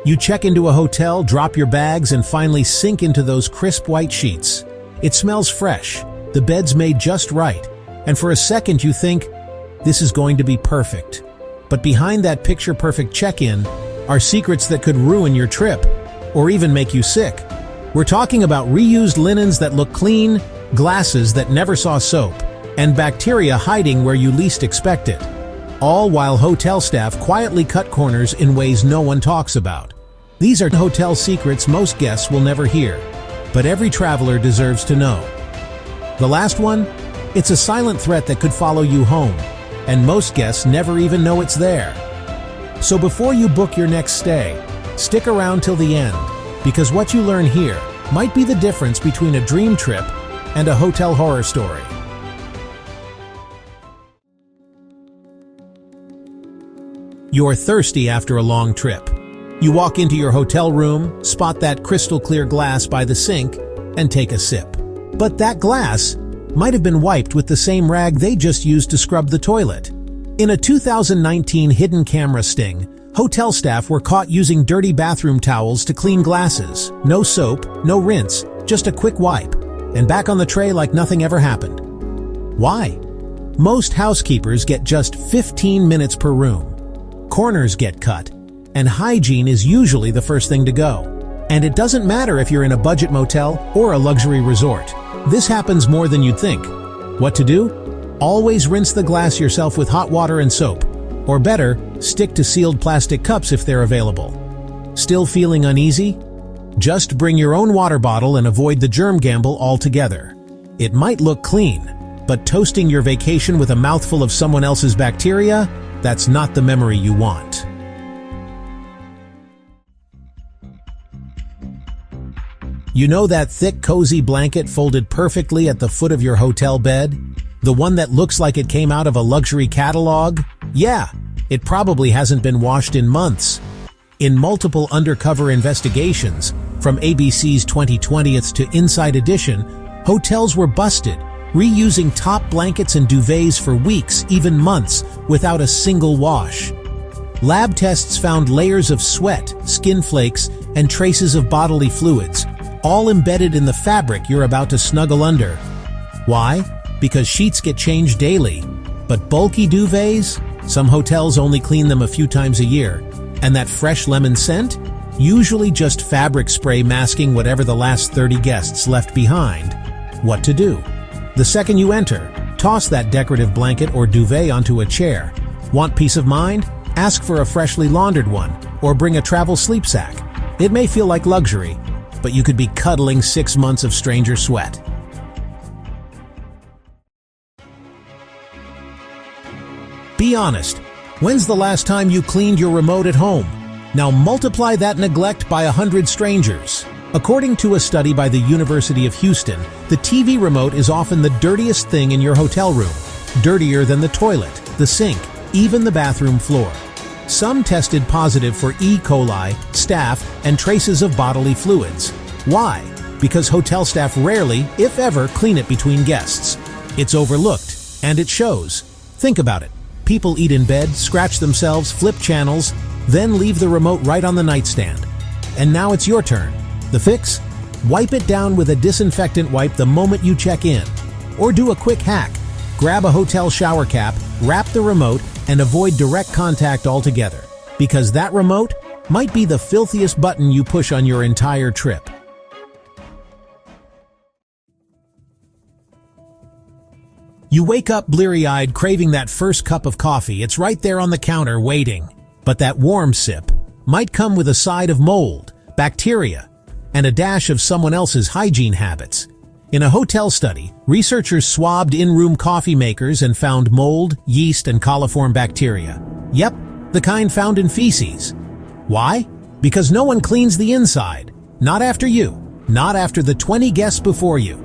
You check into a hotel, drop your bags, and finally sink into those crisp white sheets. It smells fresh, the bed's made just right, and for a second you think, this is going to be perfect. But behind that picture-perfect check-in are secrets that could ruin your trip, or even make you sick. We're talking about reused linens that look clean, glasses that never saw soap, and bacteria hiding where you least expect it. All while hotel staff quietly cut corners in ways no one talks about. These are hotel secrets most guests will never hear, but every traveler deserves to know. The last one? It's a silent threat that could follow you home, and most guests never even know it's there. So before you book your next stay, stick around till the end, because what you learn here might be the difference between a dream trip and a hotel horror story. You're thirsty after a long trip. You walk into your hotel room, spot that crystal clear glass by the sink, and take a sip. But that glass might have been wiped with the same rag they just used to scrub the toilet. In a 2019 hidden camera sting, hotel staff were caught using dirty bathroom towels to clean glasses. No soap, no rinse, just a quick wipe, and back on the tray like nothing ever happened. Why? Most housekeepers get just 15 minutes per room. Corners get cut, and hygiene is usually the first thing to go. And it doesn't matter if you're in a budget motel or a luxury resort. This happens more than you'd think. What to do? Always rinse the glass yourself with hot water and soap. Or better, stick to sealed plastic cups if they're available. Still feeling uneasy? Just bring your own water bottle and avoid the germ gamble altogether. It might look clean, but toasting your vacation with a mouthful of someone else's bacteria? That's not the memory you want. You know that thick, cozy blanket folded perfectly at the foot of your hotel bed? The one that looks like it came out of a luxury catalog? Yeah, it probably hasn't been washed in months. In multiple undercover investigations, from ABC's 2020th to Inside Edition, hotels were busted, reusing top blankets and duvets for weeks, even months, without a single wash. Lab tests found layers of sweat, skin flakes, and traces of bodily fluids, all embedded in the fabric you're about to snuggle under. Why? Because sheets get changed daily. But bulky duvets? Some hotels only clean them a few times a year. And that fresh lemon scent? Usually just fabric spray masking whatever the last 30 guests left behind. What to do? The second you enter, toss that decorative blanket or duvet onto a chair. Want peace of mind? Ask for a freshly laundered one, or bring a travel sleep sack. It may feel like luxury, but you could be cuddling 6 months of stranger sweat. Be honest, when's the last time you cleaned your remote at home? Now multiply that neglect by 100 strangers. According to a study by the University of Houston, the TV remote is often the dirtiest thing in your hotel room. Dirtier than the toilet, the sink, even the bathroom floor. Some tested positive for E. coli, staph, and traces of bodily fluids. Why? Because hotel staff rarely, if ever, clean it between guests. It's overlooked, and it shows. Think about it. People eat in bed, scratch themselves, flip channels, then leave the remote right on the nightstand. And now it's your turn. The fix? Wipe it down with a disinfectant wipe the moment you check in. Or do a quick hack. Grab a hotel shower cap, wrap the remote, and avoid direct contact altogether. Because that remote might be the filthiest button you push on your entire trip. You wake up bleary-eyed, craving that first cup of coffee. It's right there on the counter waiting. But that warm sip might come with a side of mold, bacteria, and a dash of someone else's hygiene habits. In a hotel study, researchers swabbed in-room coffee makers and found mold, yeast, and coliform bacteria. Yep, the kind found in feces. Why? Because no one cleans the inside. Not after you. Not after the 20 guests before you.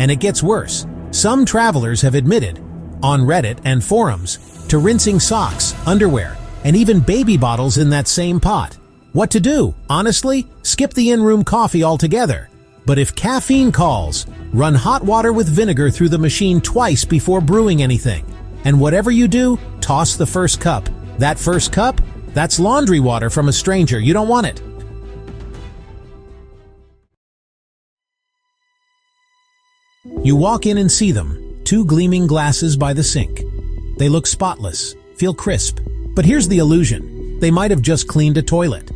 And it gets worse. Some travelers have admitted, on Reddit and forums, to rinsing socks, underwear, and even baby bottles in that same pot. What to do? Honestly, skip the in-room coffee altogether. But if caffeine calls, run hot water with vinegar through the machine twice before brewing anything. And whatever you do, toss the first cup. That first cup? That's laundry water from a stranger. You don't want it. You walk in and see them, two gleaming glasses by the sink. They look spotless, feel crisp. But here's the illusion. They might have just cleaned a toilet.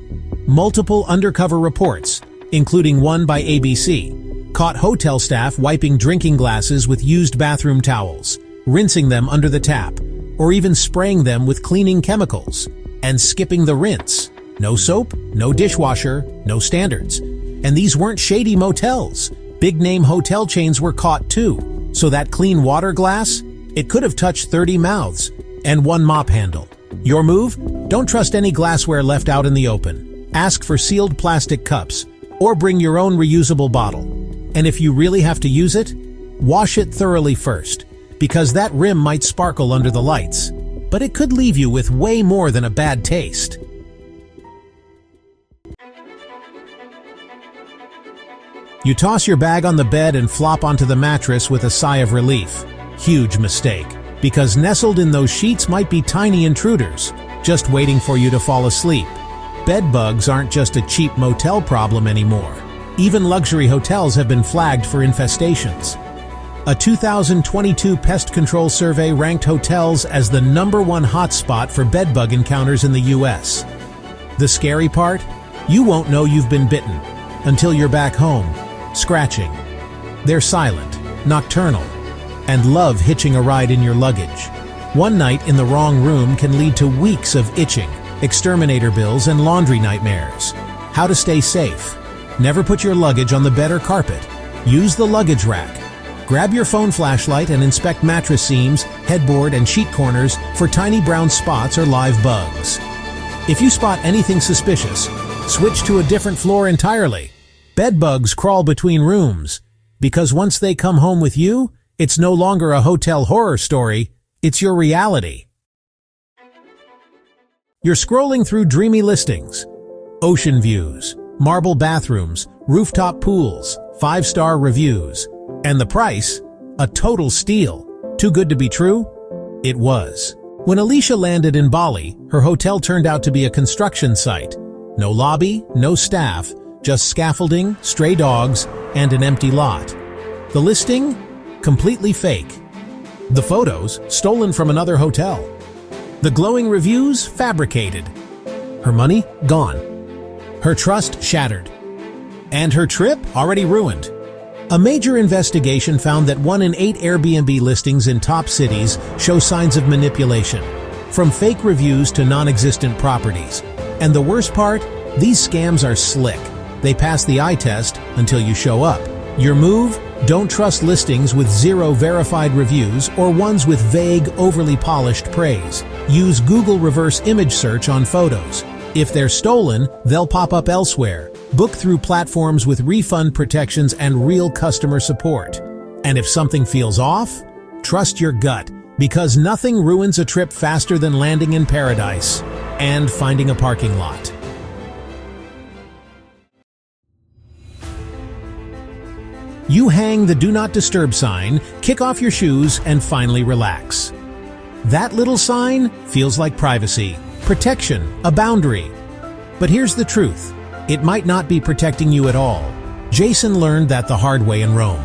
Multiple undercover reports, including one by ABC, caught hotel staff wiping drinking glasses with used bathroom towels, rinsing them under the tap, or even spraying them with cleaning chemicals, and skipping the rinse. No soap, no dishwasher, no standards. And these weren't shady motels. Big-name hotel chains were caught too. So that clean water glass, it could have touched 30 mouths and one mop handle. Your move? Don't trust any glassware left out in the open. Ask for sealed plastic cups, or bring your own reusable bottle. And if you really have to use it, wash it thoroughly first, because that rim might sparkle under the lights. But it could leave you with way more than a bad taste. You toss your bag on the bed and flop onto the mattress with a sigh of relief. Huge mistake, because nestled in those sheets might be tiny intruders, just waiting for you to fall asleep. Bed bugs aren't just a cheap motel problem anymore. Even luxury hotels have been flagged for infestations. A 2022 pest control survey ranked hotels as the #1 hotspot for bedbug encounters in the US. The scary part? You won't know you've been bitten until you're back home, scratching. They're silent, nocturnal, and love hitching a ride in your luggage. One night in the wrong room can lead to weeks of itching, exterminator bills, and laundry nightmares. How to stay safe. Never put your luggage on the bed or carpet. Use the luggage rack. Grab your phone flashlight and inspect mattress seams, headboard, and sheet corners for tiny brown spots or live bugs. If you spot anything suspicious, switch to a different floor entirely. Bed bugs crawl between rooms, because once they come home with you, it's no longer a hotel horror story, it's your reality. You're scrolling through dreamy listings. Ocean views, marble bathrooms, rooftop pools, 5-star reviews. And the price? A total steal. Too good to be true? It was. When Alicia landed in Bali, her hotel turned out to be a construction site. No lobby, no staff, just scaffolding, stray dogs, and an empty lot. The listing? Completely fake. The photos? Stolen from another hotel. The glowing reviews? Fabricated. Her money? Gone. Her trust? Shattered. And her trip? Already ruined. A major investigation found that 1 in 8 Airbnb listings in top cities show signs of manipulation, from fake reviews to non-existent properties. And the worst part? These scams are slick. They pass the eye test until you show up. Your move? Don't trust listings with 0 verified reviews or ones with vague, overly polished praise. Use Google reverse image search on photos. If they're stolen, they'll pop up elsewhere. Book through platforms with refund protections and real customer support. And if something feels off, trust your gut, because nothing ruins a trip faster than landing in paradise and finding a parking lot. You hang the Do Not Disturb sign, kick off your shoes, and finally relax. That little sign feels like privacy, protection, a boundary. But here's the truth. It might not be protecting you at all. Jason learned that the hard way in Rome.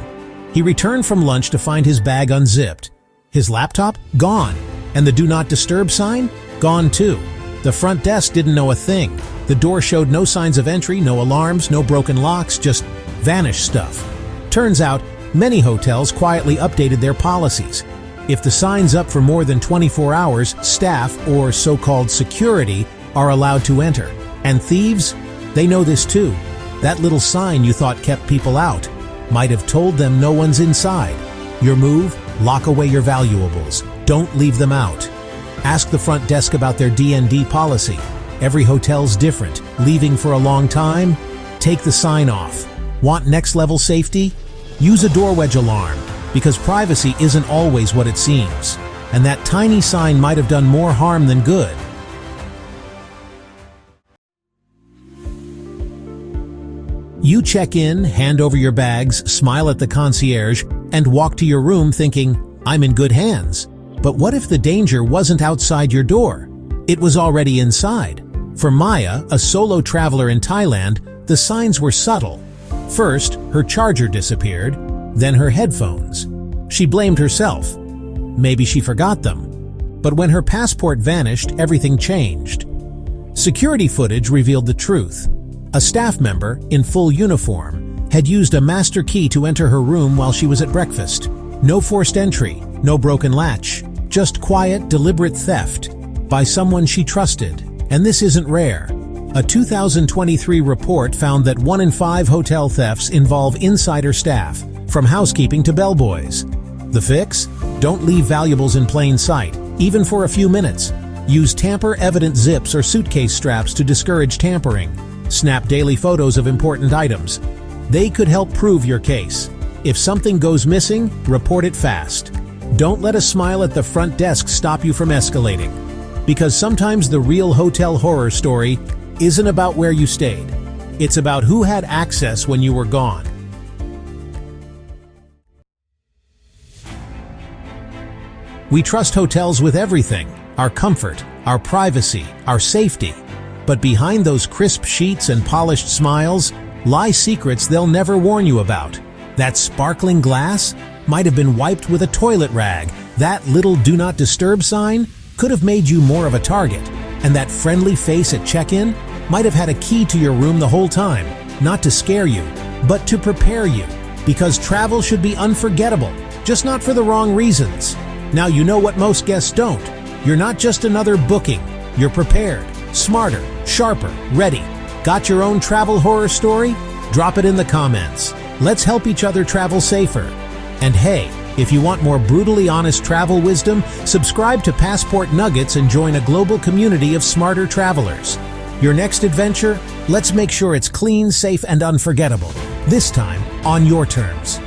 He returned from lunch to find his bag unzipped. His laptop? Gone. And the Do Not Disturb sign? Gone too. The front desk didn't know a thing. The door showed no signs of entry, no alarms, no broken locks, just vanished stuff. Turns out, many hotels quietly updated their policies. If the sign's up for more than 24 hours, staff, or so-called security, are allowed to enter. And thieves? They know this too. That little sign you thought kept people out might have told them no one's inside. Your move? Lock away your valuables. Don't leave them out. Ask the front desk about their D&D policy. Every hotel's different. Leaving for a long time? Take the sign off. Want next-level safety? Use a door wedge alarm, because privacy isn't always what it seems. And that tiny sign might have done more harm than good. You check in, hand over your bags, smile at the concierge, and walk to your room thinking, I'm in good hands. But what if the danger wasn't outside your door? It was already inside. For Maya, a solo traveler in Thailand, the signs were subtle. First, her charger disappeared. Then her headphones. She blamed herself. Maybe she forgot them. But when her passport vanished, everything changed. Security footage revealed the truth. A staff member, in full uniform, had used a master key to enter her room while she was at breakfast. No forced entry, no broken latch, just quiet, deliberate theft by someone she trusted. And this isn't rare. A 2023 report found that 1 in 5 hotel thefts involve insider staff, from housekeeping to bellboys. The fix? Don't leave valuables in plain sight, even for a few minutes. Use tamper-evident zips or suitcase straps to discourage tampering. Snap daily photos of important items. They could help prove your case. If something goes missing, report it fast. Don't let a smile at the front desk stop you from escalating. Because sometimes the real hotel horror story isn't about where you stayed. It's about who had access when you were gone. We trust hotels with everything: our comfort, our privacy, our safety. But behind those crisp sheets and polished smiles lie secrets they'll never warn you about. That sparkling glass might have been wiped with a toilet rag. That little "Do Not Disturb" sign could have made you more of a target. And that friendly face at check-in might have had a key to your room the whole time, not to scare you, but to prepare you. Because travel should be unforgettable, just not for the wrong reasons. Now you know what most guests don't. You're not just another booking. You're prepared, smarter, sharper, ready. Got your own travel horror story? Drop it in the comments. Let's help each other travel safer. And hey, if you want more brutally honest travel wisdom, subscribe to Passport Nuggets and join a global community of smarter travelers. Your next adventure? Let's make sure it's clean, safe, and unforgettable. This time, on your terms.